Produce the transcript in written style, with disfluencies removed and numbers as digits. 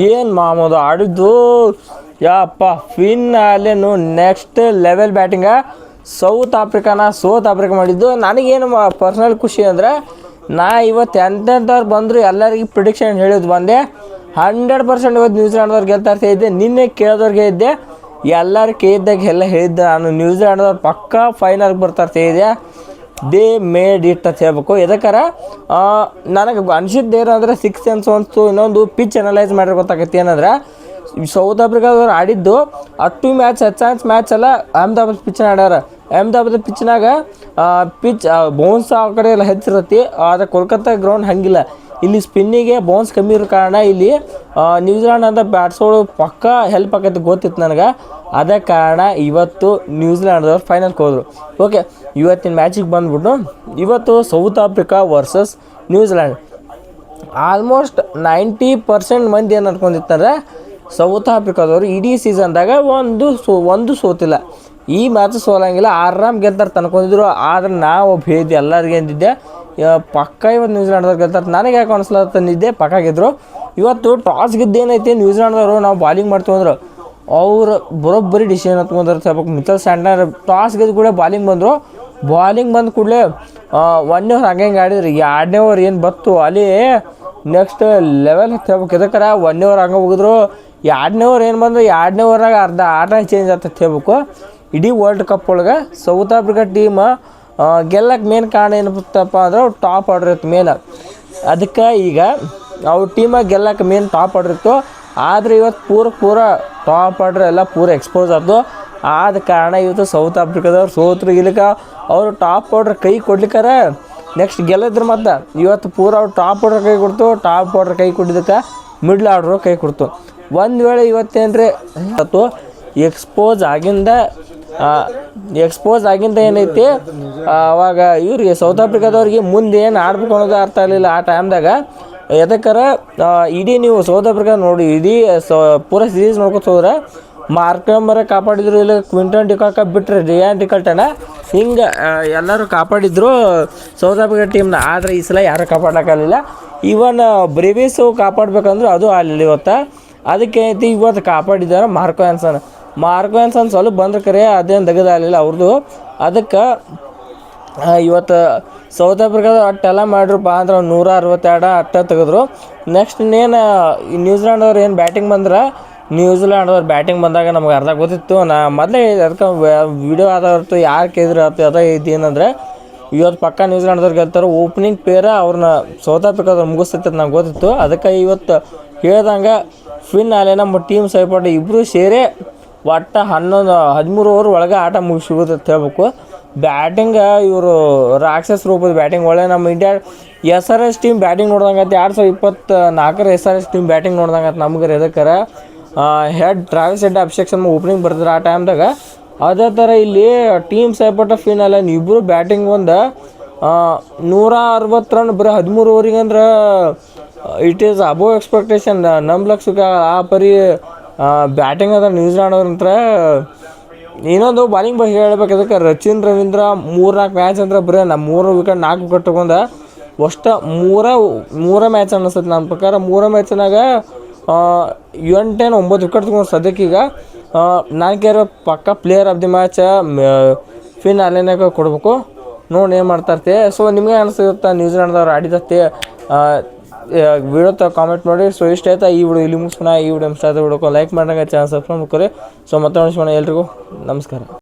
ಏನು ಮಾಮೂದು ಆಡಿದ್ದು ಯಪ್ಪ ಫಿನಾಲೆನು next level batting. South Africa ಮಾಡಿದ್ದು. ನನಗೇನು ಪರ್ಸ್ನಲ್ ಖುಷಿ ಅಂದರೆ ನಾ ಇವತ್ತು ಎಂತೆಂಥವ್ರು ಬಂದರು ಎಲ್ಲರಿಗೂ ಪ್ರಿಡಿಕ್ಷನ್ ಹೇಳಿದ್ದು ಬಂದೆ 100% ಇವತ್ತು ನ್ಯೂಜಿಲ್ಯಾಂಡ್ದವ್ರು ಗೆಲ್ತಾ ಇದ್ದೆ. ನಿನ್ನೆ ಕೇಳಿದವ್ರಿಗೆ ಇದ್ದೆ, ಎಲ್ಲರೂ ಕೇಳಿದ್ದಾಗ ಎಲ್ಲ ಹೇಳಿದ್ದೆ ನಾನು ನ್ಯೂಜಿಲ್ಯಾಂಡ್ದವ್ರು ಪಕ್ಕಾ ಫೈನಲ್ಗೆ ಬರ್ತಾ ಇದೆ. ದೇ ಮೇಡ್ ಇಟ್ ಅಂತ ಹೇಳ್ಬೇಕು. ಎದಕ್ಕಾರ ನನಗೆ ಅನಿಸಿದ್ದೇನು ಅಂದರೆ 6 ಸೆನ್ಸ್ ಅನಿಸ್ತು. ಇನ್ನೊಂದು ಪಿಚ್ ಅನಲೈಸ್ ಮಾಡಿರೋ ಗೊತ್ತಾಗತ್ತೆ ಏನಂದ್ರೆ ಸೌತ್ ಆಫ್ರಿಕಾದವ್ರು ಆಡಿದ್ದು ಅಷ್ಟು ಮ್ಯಾಚ್ ಎಲ್ಲ ಅಹಮದಾಬಾದ್ ಪಿಚ್ನ ಆಡ್ಯಾರ. ಅಹಮದಾಬಾದ್ ಪಿಚ್ನಾಗ ಪಿಚ್ ಬೌನ್ಸ್ ಆ ಕಡೆ ಎಲ್ಲ ಹೆಚ್ಚಿರತ್ತೆ. ಆದರೆ ಕೋಲ್ಕತ್ತಾ ಗ್ರೌಂಡ್ ಹಂಗಿಲ್ಲ. ಇಲ್ಲಿ ಸ್ಪಿನ್ನಿಗೆ ಬೌನ್ಸ್ ಕಮ್ಮಿ ಇರೋ ಕಾರಣ ಇಲ್ಲಿ ನ್ಯೂಜಿಲ್ಯಾಂಡ್ ಅಂತ ಬ್ಯಾಟ್ಸ್ಗಳು ಪಕ್ಕಾ ಹೆಲ್ಪ್ ಆಕೈತೆ ಗೊತ್ತಿತ್ತು ನನಗೆ. ಅದೇ ಕಾರಣ ಇವತ್ತು ನ್ಯೂಜಿಲ್ಯಾಂಡ್ದವ್ರು ಫೈನಲ್ಗೆ ಹೋದರು. ಓಕೆ, ಇವತ್ತಿನ ಮ್ಯಾಚಿಗೆ ಬಂದ್ಬಿಟ್ಟು ಇವತ್ತು south Africa versus New Zealand. Almost 90% ಮಂದಿ ಏನು ಅನ್ಕೊಂಡಿರ್ತಾರೆ, ಸೌತ್ ಆಫ್ರಿಕಾದವರು ಇಡೀ ಸೀಸನ್ದಾಗ ಒಂದು ಸೋತಿಲ್ಲ, ಈ ಮ್ಯಾಚ್ ಸೋಲಂಗಿಲ್ಲ, ಆರಾಮ್ ಗೆಲ್ತಾರೆ ತನ್ಕೊಂಡಿದ್ರು. ಆದರೆ ನಾವು ಭೇದಿ ಎಲ್ಲರಿಗೆ ಅಂದಿದ್ದೆ ಪಕ್ಕ ಇವತ್ತು ನ್ಯೂಜಿಲ್ಯಾಂಡ್ದವ್ರು ಗೆಲ್ತಾರೆ. ನನಗೆ ಯಾಕೆ ಅನಿಸ್ಲತ್ತಂದಿದ್ದೆ ಪಕ್ಕ ಗೆದ್ದರು. ಇವತ್ತು ಟಾಸ್ ಗೆದ್ದೇನೈತಿ ನ್ಯೂಜಿಲ್ಯಾಂಡ್ದವರು ನಾವು ಬಾಲಿಂಗ್ ಮಾಡ್ತೀವಿ ಅಂದ್ರೆ ಅವ್ರು ಬರೋಬ್ಬರಿ ಡಿಸಿಷನ್ ಹತ್ಕೊಂಡ್ರೆ ಸ್ವಲ್ಪ ಮಿಚೆಲ್ ಸ್ಯಾಂಟ್ನರ್ ಟಾಸ್ ಗೆದ್ದು ಕೂಡ ಬಾಲಿಂಗ್ ಬಂದ ಕೂಡಲೇ 1 ಓವರ್ ಹಂಗೆ ಆಡಿದ್ರು. 2ನೇ ಓವರ್ ಏನು ಬತ್ತು ಅಲ್ಲಿ ನೆಕ್ಸ್ಟ್ ಲೆವೆಲ್ ಹೇಳ್ಬೇಕು. ಎದಕ್ಕಾರ 1ನೇ ಓವರ್ ಹಂಗೆ ಹೋಗಿದ್ರು. 2ನೇ ಓವರ್ ಏನು ಬಂದು 2ನೇ ಓವರ್ನಾಗ ಅರ್ಧ ಆಟ ಚೇಂಜ್ ಆಗ್ತದೆ ಹೇಳ್ಬೇಕು. ಇಡೀ ವರ್ಲ್ಡ್ ಕಪ್ ಒಳಗೆ ಸೌತ್ ಆಫ್ರಿಕಾ ಟೀಮ್ ಗೆಲ್ಲಕ್ಕೆ ಮೇನ್ ಕಾರಣ ಏನಪ್ಪಪ್ಪ ಅಂದ್ರೆ ಅವ್ರು ಟಾಪ್ ಆರ್ಡರ್ ಇತ್ತು ಮೇನ್. ಅದಕ್ಕೆ ಈಗ ಅವ್ರ ಟೀಮಾಗ ಗೆಲ್ಲಕ್ಕೆ ಮೇನ್ ಟಾಪ್ ಆರ್ಡರ್ ಇತ್ತು. ಆದರೆ ಇವತ್ತು ಪೂರ ಟಾಪ್ ಆರ್ಡ್ರ್ ಎಲ್ಲ ಪೂರ ಎಕ್ಸ್ಪೋಸ್ ಆಯ್ತು. ಆದ ಕಾರಣ ಇವತ್ತು ಸೌತ್ ಆಫ್ರಿಕಾದವ್ರು ಸೋತ್ರು. ಇಲ್ಲಿಕ ಅವರು ಟಾಪ್ ಆರ್ಡ್ರ್ ಕೈ ಕೊಡ್ಲಿಕ್ಕಾರ ನೆಕ್ಸ್ಟ್ ಗೆಲ್ಲಿದ್ರು. ಮತ್ತು ಇವತ್ತು ಪೂರ ಅವ್ರು ಟಾಪ್ ಆರ್ಡ್ರ್ ಕೈ ಕೊಡ್ತು. ಟಾಪ್ ಆರ್ಡ್ರ್ ಕೈ ಕೊಟ್ಟಿದ್ದಕ್ಕೆ ಮಿಡ್ಲ್ ಆರ್ಡ್ರು ಕೈ ಕೊಡ್ತು. ಒಂದು ವೇಳೆ ಇವತ್ತೇನ್ರಿ ಅಥವಾ ಎಕ್ಸ್ಪೋಸ್ ಆಗಿಂದ ಏನೈತಿ ಅವಾಗ ಇವ್ರಿಗೆ ಸೌತ್ ಆಫ್ರಿಕಾದವ್ರಿಗೆ ಮುಂದೆ ಏನು ಆಡ್ಬೇಕು ಅನ್ನೋದು ಅರ್ಥ ಆಗಲಿಲ್ಲ ಆ ಟೈಮ್ದಾಗ. ಎದಕ್ಕಾರ ಇಡೀ ನೀವು ಸೌತ್ ಆಫ್ರಿಕಾ ನೋಡಿ ಇಡೀ ಪೂರ ಸೀರೀಸ್ ನೋಡ್ಕೊತ ಹೋದ್ರೆ ಮಾರ್ಕಮರ ಕಾಪಾಡಿದ್ರು, ಇಲ್ಲ ಕ್ವಿಂಟನ್ ಡಿಕಾಕ್ ಬಿಟ್ಟರೆ ರಿಯಾನ್ ಡಿಕಾಲ್ಟನ ಹಿಂಗೆ ಎಲ್ಲರೂ ಕಾಪಾಡಿದ್ರು ಸೌತ್ ಆಫ್ರಿಕಾ ಟೀಮ್ನ. ಆದರೆ ಈ ಸಲ ಯಾರೂ ಕಾಪಾಡೋಕ್ಕಾಗಲಿಲ್ಲ. ಇವನ್ ಬ್ರೇವಿಸು ಕಾಪಾಡಬೇಕಂದ್ರೆ ಅದು ಆಗಲಿಲ್ಲ ಇವತ್ತು. ಅದಕ್ಕೆ ಇವತ್ತು ಕಾಪಾಡಿದ್ದಾರೆ ಮಾರ್ಕೋ ಆ್ಯನ್ಸನ್ ಸ್ವಲ್ಪ ಬಂದ್ರೆ ಕರೆ ಅದೇನು ತೆಗೆದಾಗಲಿಲ್ಲ ಅವ್ರದ್ದು. ಅದಕ್ಕೆ ಇವತ್ತು ಸೌತ್ ಆಫ್ರಿಕಾದ ಅಟ್ಟೆಲ್ಲ ಮಾಡಿರಪ್ಪ ಅಂದ್ರೆ 162 ಅಟ್ಟ ತೆಗೆದ್ರು. ನೆಕ್ಸ್ಟ್ ಇನ್ನೇನು ನ್ಯೂಜಿಲ್ಯಾಂಡ್ದವ್ರು ಏನು ಬ್ಯಾಟಿಂಗ್ ನ್ಯೂಜಿಲ್ಯಾಂಡ್ದವ್ರು ಬ್ಯಾಟಿಂಗ್ ಬಂದಾಗ ನಮ್ಗೆ ಅರ್ಧ ಗೊತ್ತಿತ್ತು. ನಾ ಮೊದಲೇ ಅದಕ್ಕೆ ವೀಡಿಯೋ ಆದವ್ರತ್ತು ಯಾರು ಕೇಳಿದ್ರು ಅದ ಇದೇನಂದರೆ ಇವತ್ತು ಪಕ್ಕ ನ್ಯೂಜಿಲ್ಯಾಂಡ್ದವ್ರು ಗೆಲ್ತಾರೆ. ಓಪನಿಂಗ್ ಪೇರ ಅವ್ರನ್ನ ಸೌತ್ ಆಫ್ರಿಕಾದವ್ರು ಮುಗಿಸ್ತೈತೆ ನಂಗೆ ಗೊತ್ತಿತ್ತು. ಅದಕ್ಕೆ ಇವತ್ತು ಹೇಳ್ದಂಗೆ ಫಿನಾಲೆ ನಮ್ಮ ಟೀಮ್ ಸೈಪಟ್ಟು ಇಬ್ಬರು ಸೇರಿ ಒಟ್ಟು 13 ಓವರ್ ಒಳಗೆ ಆಟ ಮುಗಿಸಿಗೋದು ಅಂತ ಹೇಳ್ಬೇಕು. ಬ್ಯಾಟಿಂಗ್ ಇವರು ರಾಕ್ಷಸ ರೂಪದ ಬ್ಯಾಟಿಂಗ್ ಒಳ್ಳೆ. ನಮ್ಮ ಇಂಡಿಯಾ SRH ಟೀಮ್ ಬ್ಯಾಟಿಂಗ್ ನೋಡ್ದಂಗೆ 2024 SRH ಟೀಮ್ ಬ್ಯಾಟಿಂಗ್ ನೋಡ್ದಂಗೆ ನಮ್ಗೆ. ಎದಕ್ಕಾರ Travis Head Abhishek Sharma opening ಬರ್ತಾರೆ ಆ ಟೈಮ್ದಾಗ. ಅದೇ ಥರ ಇಲ್ಲಿ ಟೀಮ್ ಸೈಪಟ್ಟ ಫಿನಾಲೆ ಇಬ್ಬರು ಬ್ಯಾಟಿಂಗ್ 160 ರನ್ ಬರೀ 13 ಓವರಿಗೆ ಅಂದ್ರೆ ಇಟ್ ಈಸ್ ಅಬೋವ್ ಎಕ್ಸ್ಪೆಕ್ಟೇಷನ್. ನಮ್ಮ ಲಕ್ಷಕ್ಕೆ ಆ ಪರಿ ಬ್ಯಾಟಿಂಗ್ ಅದ ನ್ಯೂಜಿಲ್ಯಾಂಡ್ ಅವ್ರಂತ್ರ. ಇನ್ನೊಂದು ಬಾಲಿಂಗ್ ಬಗ್ಗೆ ಹೇಳ್ಬೇಕು. ಅದಕ್ಕೆ ರಚಿನ್ ರವೀಂದ್ರ 3-4 ಮ್ಯಾಚ್ ಅಂದ್ರೆ ಬರೀ 3 ವಿಕೆಟ್ 4 ವಿಕೆಟ್ ತೊಗೊಂಡ ಅಷ್ಟು ಮೂರ ಮ್ಯಾಚ್ ಅನ್ನಿಸ್ತೈತೆ ನನ್ನ ಪ್ರಕಾರ. 3 ಮ್ಯಾಚ್ನಾಗ 8-9 ವಿಕೆಟ್ ತೊಗೊಂಡು ಸದ್ಯಕ್ಕೀಗ ನಾನು ಕೇಳೋ ಪಕ್ಕ ಪ್ಲೇಯರ್ ಆಫ್ ದಿ ಮ್ಯಾಚ್ ಫಿನಾಲೆನಾಗ ಕೊಡಬೇಕು. ನೋಡಿ ಏನು ಮಾಡ್ತಾರ್ತೆ. ಸೊ ನಿಮಗೆ ಅನಿಸುತ್ತಾ ನ್ಯೂಜಿಲ್ಯಾಂಡ್ದವ್ರು ಆಡಿದತ್ತೆ ವಿಡಿಯೋ ಕಾಮೆಂಟ್ ಮಾಡಿ. ಸೊ ಇಷ್ಟ ಆಯ್ತಾ ಈ ವಿಡಿಯೋ ಇಲ್ಲಿ ಮುಗಿಸೋಣ. ಈ ವಿಡಿಯೋ ಇಷ್ಟ ಆಯ್ತು ವಿಡಿಯೋಕ್ಕೆ ಲೈಕ್ ಮಾಡಿದಾಗ ಚಾನಲ್ ಸಬ್ಸ್ಕ್ರೈಬ್ ಮಾಡ್ಕೊರಿ. ಸೊ ಮತ್ತೆ ನೋಡಿಸೋಣ. ಎಲ್ರಿಗೂ ನಮಸ್ಕಾರ.